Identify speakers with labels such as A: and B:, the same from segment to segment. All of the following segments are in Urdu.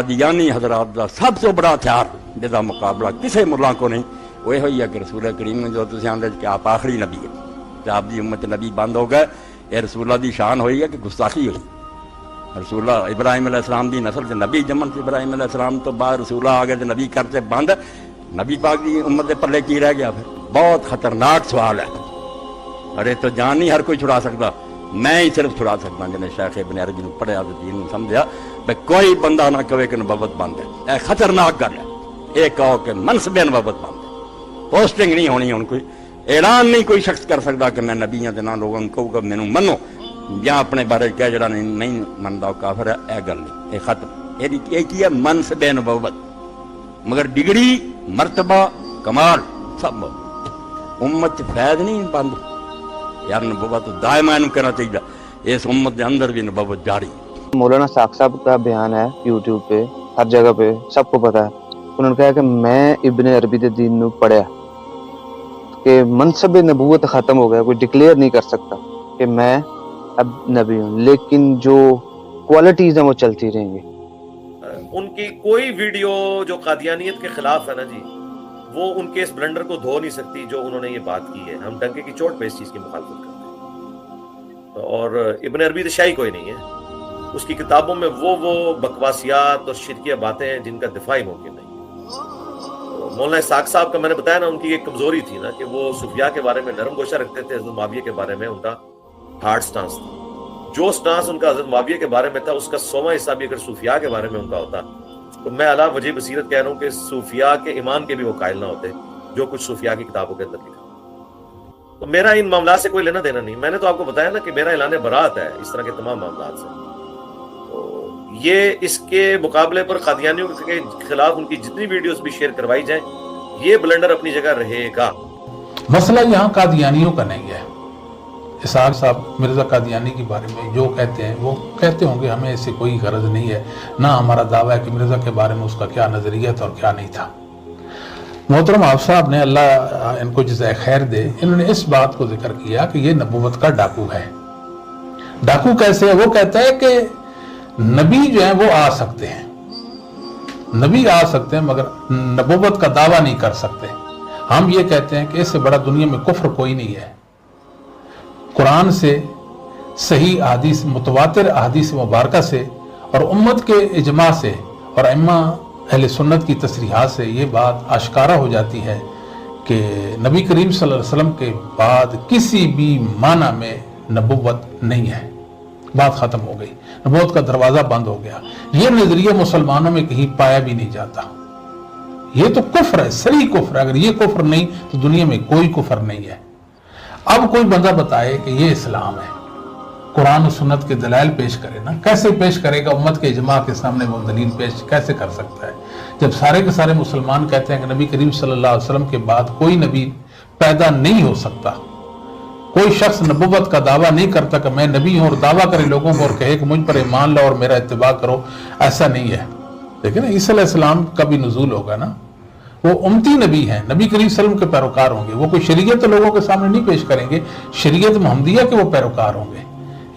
A: قادیانی حضرات دا سب تو بڑا ہتھیار جدا مقابلہ کسی ملا کو نہیں وہ ہوئی ہے کہ رسول کریم جو تسی آندے کہ آپ آخری نبی ہے کہ آپ دی امت نبی بند ہو گئے. یہ رسول اللہ دی شان ہوئی ہے کہ گستاخی ہوئی. رسول اللہ ابراہیم علیہ السلام دی نسل سے نبی جمن سے ابراہیم علیہ السلام تو بعد رسول اللہ آگے نبی کرتے بند. نبی پاک دی امت دے پلے کی رہ گیا پھر؟ بہت خطرناک سوال ہے. ارے تو جان نہیں ہر کوئی چھڑا سکتا, میں ہی صرف چھڑا سکتا جنہیں شیخ ابن عربی نے پڑھیا تو دین نے سمجھا بھائی کوئی بندہ نہ کہے کہ نبوت بند ہے. اے خطرناک گل ہے. یہ کہو کہ منصب نبوت بند ہے, پوسٹنگ نہیں ہونی. ہوں کوئی اعلان نہیں کوئی شخص کر سکتا کہ میں نبی ہوں نہ لوگوں کو کہوں مینوں منو یا اپنے بارے کیا جڑا نہیں منتا وہ کافر ہے. اے گل نہیں, یہ ختم. یہ کی ہے منصب نبوت, مگر ڈگری مرتبہ کمال سب امت فیض نہیں بند. یار نبوت دائما کہنا چاہیے, اس امت کے اندر بھی نبوت جاری.
B: مولانا ساق صاحب کا بیان ہے یوٹیوب پہ, ہر جگہ پہ, سب کو پتا ہے. انہوں نے کہا کہ میں ابن عربی دے دین نو پڑھیا کہ منصب نبوت ختم ہو گیا, کوئی ڈکلیئر نہیں کر سکتا کہ میں اب نبی ہوں, لیکن جو کوالٹیز ہیں وہ چلتی رہیں گی.
C: ان کی کوئی ویڈیو جو قادیانیت کے خلاف ہے نا جی, وہ ان کے اس بلنڈر کو دھو نہیں سکتی جو انہوں نے یہ بات کی ہے. ہم ڈنکے کی چوٹ پہ اس چیز کی مخالفت کرتے ہیں. اور ابن عربی تو شاہی کوئی نہیں ہے, اس کی کتابوں میں وہ بکواسیات اور شرکیہ باتیں ہیں جن کا دفاع ہی ممکن نہیں. مولانا اسحاق صاحب کا میں نے بتایا نا, ان کی ایک کمزوری تھی نا کہ وہ صوفیاء کے بارے میں نرم گوشہ رکھتے تھے. حضرت معاویہ کے بارے میں ان کا ہارڈ سٹانس تھا. جو سٹانس ان کا حضرت معاویہ کے بارے میں تھا اس کا 100واں حصہ بھی اگر صوفیاء کے بارے میں ان کا ہوتا تو میں علا وجہ بصیرت کہہ رہا ہوں کہ صوفیاء کے ایمان کے بھی وہ قائل نہ ہوتے جو کچھ صوفیاء کی کتابوں کے اندر لکھا. تو میرا ان معاملات سے کوئی لینا دینا نہیں. میں نے تو آپ کو بتایا نا کہ میرا اعلان برات ہے اس طرح کے تمام معاملات سے. تو یہ اس کے مقابلے پر قادیانیوں کے خلاف ان کی جتنی ویڈیوز بھی شیئر کروائی جائیں, یہ بلنڈر اپنی جگہ رہے گا.
D: مسئلہ یہاں قادیانیوں کا نہیں ہے. اسحاق صاحب مرزا قادیانی کے بارے میں جو کہتے ہیں وہ کہتے ہوں گے, ہمیں اس سے کوئی غرض نہیں ہے. نہ ہمارا دعویٰ ہے کہ مرزا کے بارے میں اس کا کیا نظریہ تھا اور کیا نہیں تھا. محترم آپ صاحب نے, اللہ ان کو جزائے خیر دے, انہوں نے اس بات کو ذکر کیا کہ یہ نبوت کا ڈاکو ہے. ڈاکو کیسے ہے؟ وہ کہتا ہے کہ نبی جو ہیں وہ آ سکتے ہیں, نبی آ سکتے ہیں مگر نبوت کا دعویٰ نہیں کر سکتے. ہم یہ کہتے ہیں کہ اس سے بڑا دنیا میں کفر کوئی نہیں ہے. قرآن سے, صحیح احادیث, متواتر احادیث مبارکہ سے اور امت کے اجماع سے اور ائمہ اہل سنت کی تصریحات سے یہ بات آشکارا ہو جاتی ہے کہ نبی کریم صلی اللہ علیہ وسلم کے بعد کسی بھی معنی میں نبوت نہیں ہے. بات ختم ہو گئی, نبوت کا دروازہ بند ہو گیا. یہ نظریہ مسلمانوں میں کہیں پایا بھی نہیں جاتا. یہ تو کفر ہے, صریح کفر ہے. اگر یہ کفر نہیں تو دنیا میں کوئی کفر نہیں ہے. اب کوئی بندہ بتائے کہ یہ اسلام ہے, قرآن و سنت کے دلائل پیش کرے نا. کیسے پیش کرے گا؟ امت کے اجماع کے سامنے وہ دلیل پیش کیسے کر سکتا ہے جب سارے کے سارے مسلمان کہتے ہیں کہ نبی کریم صلی اللہ علیہ وسلم کے بعد کوئی نبی پیدا نہیں ہو سکتا. کوئی شخص نبوت کا دعویٰ نہیں کرتا کہ میں نبی ہوں اور دعویٰ کرے لوگوں کو اور کہے کہ مجھ پر ایمان لاؤ اور میرا اتباع کرو. ایسا نہیں ہے. لیکن عیسیٰ علیہ السلام کا بھی نزول ہوگا نا, وہ امتی نبی ہیں, نبی کریم صلی اللہ علیہ وسلم کے پیروکار ہوں گے. وہ کوئی شریعت لوگوں کے سامنے نہیں پیش کریں گے, شریعت محمدیہ کے وہ پیروکار ہوں گے.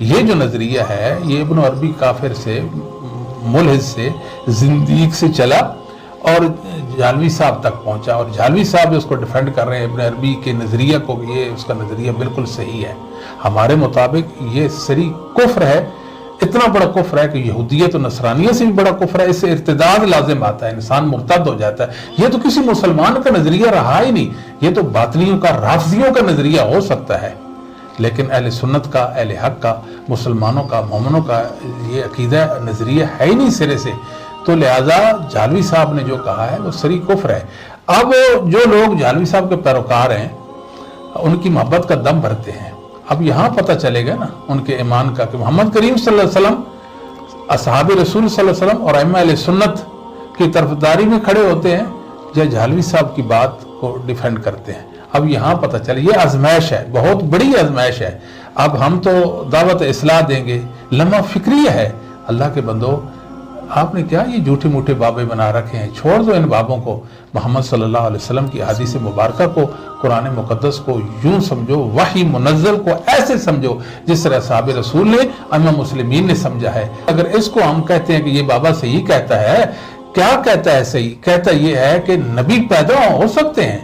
D: یہ جو نظریہ ہے یہ ابن عربی کافر سے, ملحد سے, زندیق سے چلا اور جھالوی صاحب تک پہنچا, اور جھالوی صاحب اس کو ڈیفینڈ کر رہے ہیں ابن عربی کے نظریہ کو. یہ اس کا نظریہ بالکل صحیح ہے. ہمارے مطابق یہ صریح کفر ہے. اتنا بڑا کفر ہے کہ یہودیت و نصرانیت سے بھی بڑا کفر ہے. اس سے ارتداد لازم آتا ہے, انسان مرتد ہو جاتا ہے. یہ تو کسی مسلمان کا نظریہ رہا ہی نہیں. یہ تو باطنیوں کا, رافضیوں کا نظریہ ہو سکتا ہے, لیکن اہل سنت کا, اہل حق کا, مسلمانوں کا, مومنوں کا یہ عقیدہ نظریہ ہے ہی نہیں سرے سے. تو لہٰذا جھالوی صاحب نے جو کہا ہے وہ صریح کفر ہے. اب جو لوگ جھالوی صاحب کے پیروکار ہیں ان کی محبت کا دم بھرتے ہیں. اب یہاں پتہ چلے گا نا ان کے ایمان کا کہ محمد کریم صلی اللہ علیہ وسلم, اصحاب رسول صلی اللہ علیہ وسلم اور ائمہ اہل سنت کی طرفداری میں کھڑے ہوتے ہیں یا جھالوی صاحب کی بات کو ڈیفینڈ کرتے ہیں. اب یہاں پتہ چلے, یہ آزمائش ہے, بہت بڑی آزمائش ہے. اب ہم تو دعوت اصلاح دیں گے, لمحہ فکریہ ہے. اللہ کے بندو, آپ نے کیا یہ جھوٹے موٹے بابے بنا رکھے ہیں؟ چھوڑ دو ان بابوں کو، محمد صلی اللہ علیہ وسلم کی حدیث مبارکہ کو، قرآن مقدس کو یوں سمجھو، وحی منزل کو ایسے سمجھو جس طرح صحابہ رسول نے، امام مسلمین نے سمجھا ہے۔ اگر اس کو ہم کہتے ہیں کہ یہ بابا صحیح کہتا ہے، کیا کہتا ہے صحیح؟ کہتا یہ ہے کہ نبی پیدا ہو سکتے ہیں،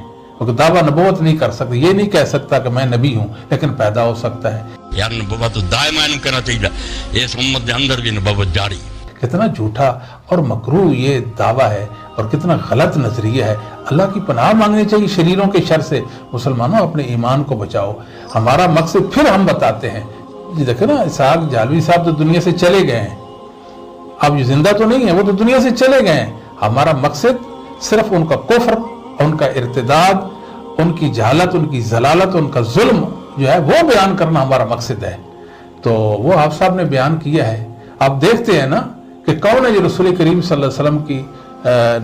D: دعویٰ نبوت نہیں کر سکتے، یہ نہیں کہہ سکتا کہ میں نبی ہوں، لیکن پیدا ہو سکتا ہے۔
A: یار نبوت دائما کرنا چاہیے، اس امت کے اندر بھی نبوت جاری۔
D: کتنا جھوٹا اور مکروہ یہ دعویٰ ہے اور کتنا غلط نظریہ ہے۔ اللہ کی پناہ مانگنی چاہیے شریروں کے شر سے۔ مسلمانوں اپنے ایمان کو بچاؤ۔ ہمارا مقصد پھر ہم بتاتے ہیں، جی دیکھیں نا، اسحاق جالوی صاحب تو دنیا سے چلے گئے ہیں، اب یہ زندہ تو نہیں ہے، وہ تو دنیا سے چلے گئے ہیں۔ ہمارا مقصد صرف ان کا کفر، ان کا ارتداد، ان کی جہالت، ان کی ضلالت، ان کا ظلم جو ہے وہ بیان کرنا ہمارا مقصد ہے۔ تو وہ آپ صاحب نے بیان کیا ہے۔ آپ دیکھتے ہیں نا کہ کون ہے جو رسول کریم صلی اللہ علیہ وسلم کی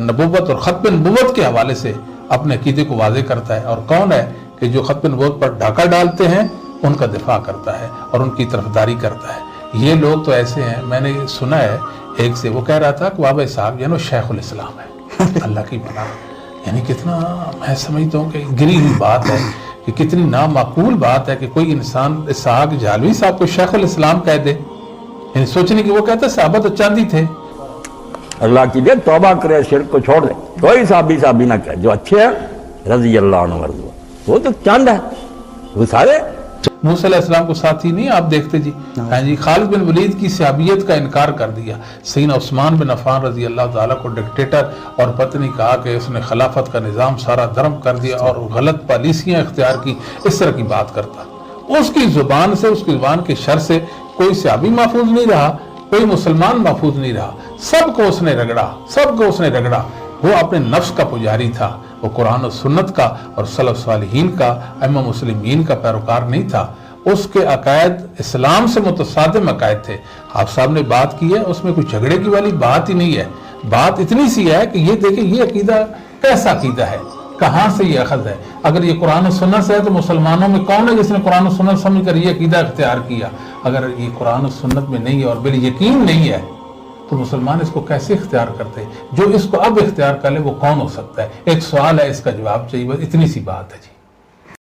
D: نبوت اور ختم نبوت کے حوالے سے اپنے عقیدے کو واضح کرتا ہے، اور کون ہے کہ جو ختم نبوت پر ڈھاکہ ڈالتے ہیں ان کا دفاع کرتا ہے اور ان کی طرفداری کرتا ہے۔ یہ لوگ تو ایسے ہیں، میں نے سنا ہے ایک سے، وہ کہہ رہا تھا کہ بابا صاحب یعنی شیخ الاسلام ہے۔ اللہ کی پناہ، یعنی کتنا میں سمجھتا ہوں کہ گری ہوئی بات ہے، کہ کتنی نامعقول بات ہے کہ کوئی انسان اسحاق جالوی صاحب کو شیخ الاسلام کہہ دے۔ یعنی سوچنے کی وہ کہتا ہے صحابہ تو چاندی تھے۔
A: اللہ کی لیے توبہ کرے، شرک کو چھوڑ دے، کوئی صحابی نہ کہے، جو اچھے ہیں رضی اللہ عنہ ورضوا، وہ تو چاند ہے، وہ سارے۔
D: موسیٰ علیہ السلام کو ساتھی نہیں آپ دیکھتے جی، ہاں جی، خالد بن ولید کی صحابیت کا انکار کر دیا، سیدنا عثمان بن عفان رضی اللہ تعالیٰ کو ڈکٹیٹر اور پتنی کہا کہ اس نے خلافت کا نظام سارا دھرم کر دیا اور غلط پالیسیاں اختیار کی، اس طرح کی بات کرتا۔ اس کی زبان سے، اس کی زبان کے شر سے کوئی صحابی محفوظ نہیں رہا، کوئی مسلمان محفوظ نہیں رہا، سب کو اس نے رگڑا۔ وہ اپنے نفس کا پجاری تھا، وہ قرآن و سنت کا اور سلف صالحین کا، ائمہ مسلمین کا پیروکار نہیں تھا۔ اس کے عقائد اسلام سے متصادم عقائد تھے۔ آپ صاحب نے بات کی ہے، اس میں کوئی جھگڑے کی والی بات ہی نہیں ہے۔ بات اتنی سی ہے کہ یہ دیکھیں یہ عقیدہ کیسا عقیدہ ہے، کہاں سے یہ اخذ ہے۔ اگر یہ قرآن و سنت سے ہے تو مسلمانوں میں کون ہے جس نے قرآن و سنت سمجھ کر یہ عقیدہ اختیار کیا؟ اگر یہ قرآن و سنت میں نہیں ہے اور بال یقین نہیں ہے تو مسلمان اس کو کیسے اختیار کرتے؟ جو اس کو اب اختیار کر لے وہ کون ہو سکتا ہے؟ ایک سوال ہے، اس کا جواب چاہیے، بس اتنی سی بات ہے جی۔